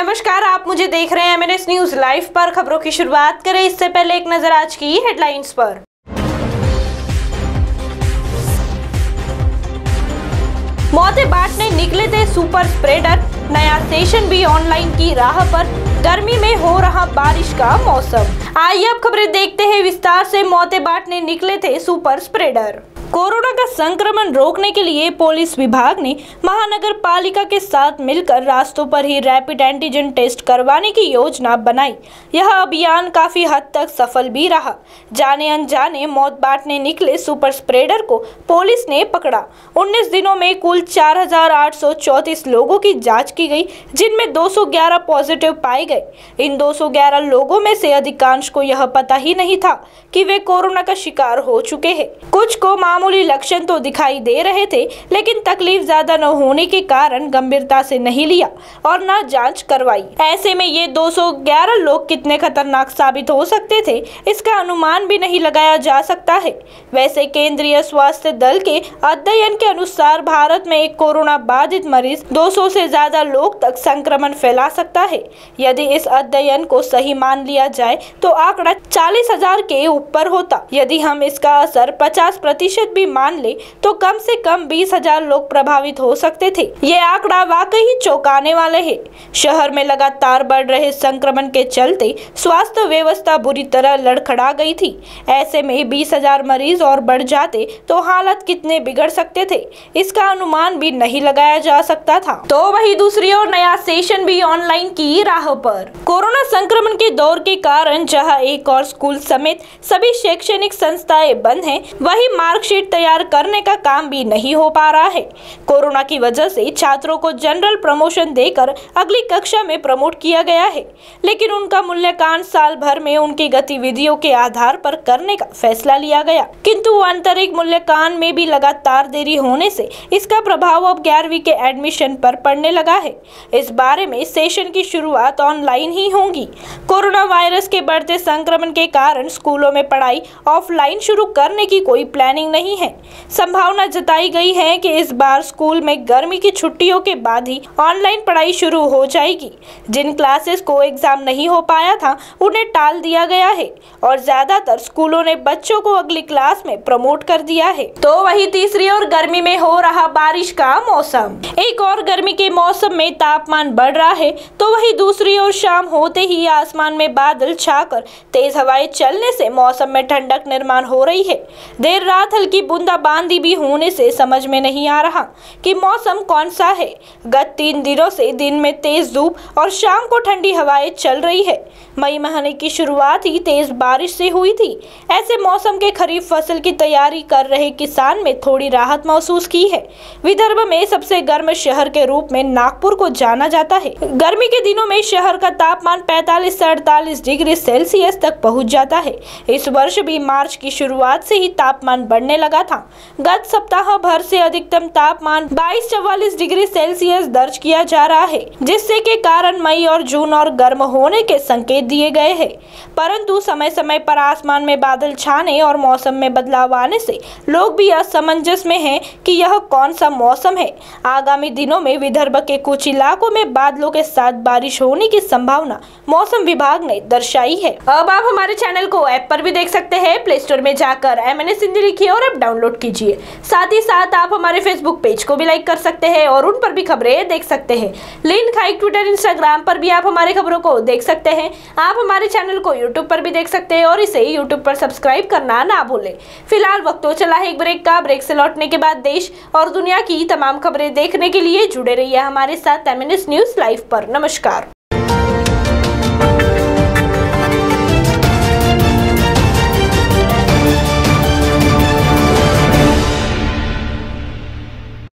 नमस्कार, आप मुझे देख रहे हैं एमएनएस न्यूज लाइव पर। खबरों की शुरुआत करें इससे पहले एक नजर आज की हेडलाइंस पर। मौतें बांटने निकले थे सुपर स्प्रेडर, नया सेशन भी ऑनलाइन की राह पर। गर्मी में हो रहा बारिश का मौसम। आइए अब खबरें देखते हैं विस्तार से। मौतें बांटने निकले थे सुपर स्प्रेडर। कोरोना का संक्रमण रोकने के लिए पुलिस विभाग ने महानगर पालिका के साथ मिलकर रास्तों पर ही रैपिड एंटीजन टेस्ट करवाने की योजना बनाई। यह अभियान काफी हद तक सफल भी रहा। जाने अनजाने मौत बांटने निकले सुपर स्प्रेडर को पुलिस ने पकड़ा। 19 दिनों में कुल 4834 लोगों की जांच की गई, जिनमें 211 पॉजिटिव पाए गए। इन 211 लोगों में से अधिकांश को यह पता ही नहीं था कि वे कोरोना का शिकार हो चुके हैं। कुछ को मामूली लक्षण तो दिखाई दे रहे थे, लेकिन तकलीफ ज्यादा न होने के कारण गंभीरता से नहीं लिया और न जांच करवाई। ऐसे में ये 211 लोग कितने खतरनाक साबित हो सकते थे, इसका अनुमान भी नहीं लगाया जा सकता है। वैसे केंद्रीय स्वास्थ्य दल के अध्ययन के अनुसार भारत में एक कोरोना बाधित मरीज 200 से ज्यादा लोग तक संक्रमण फैला सकता है। यदि इस अध्ययन को सही मान लिया जाए तो आंकड़ा 40,000 के ऊपर होता। यदि हम इसका असर 50% भी मान ले तो कम से कम 20,000 लोग प्रभावित हो सकते थे। ये आंकड़ा वाकई चौंकाने वाले है। शहर में लगातार बढ़ रहे संक्रमण के चलते स्वास्थ्य व्यवस्था बुरी तरह लड़खड़ा गई थी। ऐसे में 20,000 मरीज और बढ़ जाते तो हालत कितने बिगड़ सकते थे, इसका अनुमान भी नहीं लगाया जा सकता था। तो वही दूसरी ओर नया सेशन भी ऑनलाइन की राह पर। कोरोना संक्रमण के दौर के कारण जहां एक और स्कूल समेत सभी शैक्षणिक संस्थाएं बंद हैं, वही मार्कशीट तैयार करने का काम भी नहीं हो पा रहा है। कोरोना की वजह से छात्रों को जनरल प्रमोशन देकर अगली कक्षा में प्रमोट किया गया है, लेकिन उनका मूल्यांकन साल भर में उनकी गतिविधियों के आधार पर करने का फैसला लिया गया। किंतु आंतरिक मूल्यांकन में भी लगातार देरी होने से इसका प्रभाव अब 11वीं के एडमिशन पर पड़ने लगा है। इस बारे में सेशन की शुरुआत ऑनलाइन ही होगी। कोरोना वायरस के बढ़ते संक्रमण के कारण स्कूलों में पढ़ाई ऑफलाइन शुरू करने की कोई प्लानिंग नहीं है। संभावना जताई गई है कि इस बार स्कूल में गर्मी की छुट्टियों के बाद ही ऑनलाइन पढ़ाई शुरू हो जाएगी। जिन क्लासेस को एग्जाम नहीं हो पाया था उन्हें टाल दिया गया है और ज्यादातर स्कूलों ने बच्चों को अगली क्लास में प्रमोट कर दिया है। तो वही तीसरी ओर गर्मी में हो रहा बारिश का मौसम। एक और गर्मी के मौसम में तापमान बढ़ रहा है, तो वही दूसरी ओर शाम होते ही आसमान में बादल छाकर तेज हवाएं चलने से मौसम में ठंडक निर्माण हो रही है। देर रात हल्की बूंदाबांदी भी होने से समझ में नहीं आ रहा कि मौसम कौन सा है। गत 3 दिनों से दिन में तेज धूप और शाम को ठंडी हवाएं चल रही है। मई महीने की शुरुआत ही तेज बारिश से हुई थी। ऐसे मौसम के खरीफ फसल की तैयारी कर रहे किसान में थोड़ी राहत महसूस की है। विदर्भ में सबसे गर्म शहर के रूप में नागपुर को जाना जाता है। गर्मी के दिनों में शहर का तापमान 45 से 48 डिग्री सेल्सियस तक पहुंच जाता है। इस वर्ष भी मार्च की शुरुआत से ही तापमान बढ़ने लगा था। गत सप्ताह भर से अधिकतम तापमान 22-44 डिग्री सेल्सियस दर्ज किया जा रहा है, जिससे के कारण मई और जून और गर्म होने के संकेत दिए गए हैं। परंतु समय समय पर आसमान में बादल छाने और मौसम में बदलाव आने से लोग भी असमंजस में हैं कि यह कौन सा मौसम है। आगामी दिनों में विदर्भ के कुछ इलाकों में बादलों के साथ बारिश होने की संभावना मौसम विभाग ने दर्शाई है। अब आप हमारे चैनल को ऐप पर भी देख सकते हैं। प्ले स्टोर में जाकर एमएनएस हिंदी लिखिए और ऐप डाउनलोड कीजिए। साथ ही साथ आप हमारे फेसबुक पेज को भी लाइक कर सकते हैं और उन पर भी खबरें देख सकते हैं। लिंक हाइक ट्विटर इंस्टाग्राम पर भी आप हमारे खबरों को देख सकते हैं। आप हमारे चैनल को यूट्यूब पर भी देख सकते हैं और इसे यूट्यूब पर सब्सक्राइब करना ना भूलें। फिलहाल वक्त तो चला है एक ब्रेक का। ब्रेक से लौटने के बाद देश और दुनिया की तमाम खबरें देखने के लिए जुड़े रहिए हमारे साथ एमएनएस न्यूज लाइव पर। नमस्कार।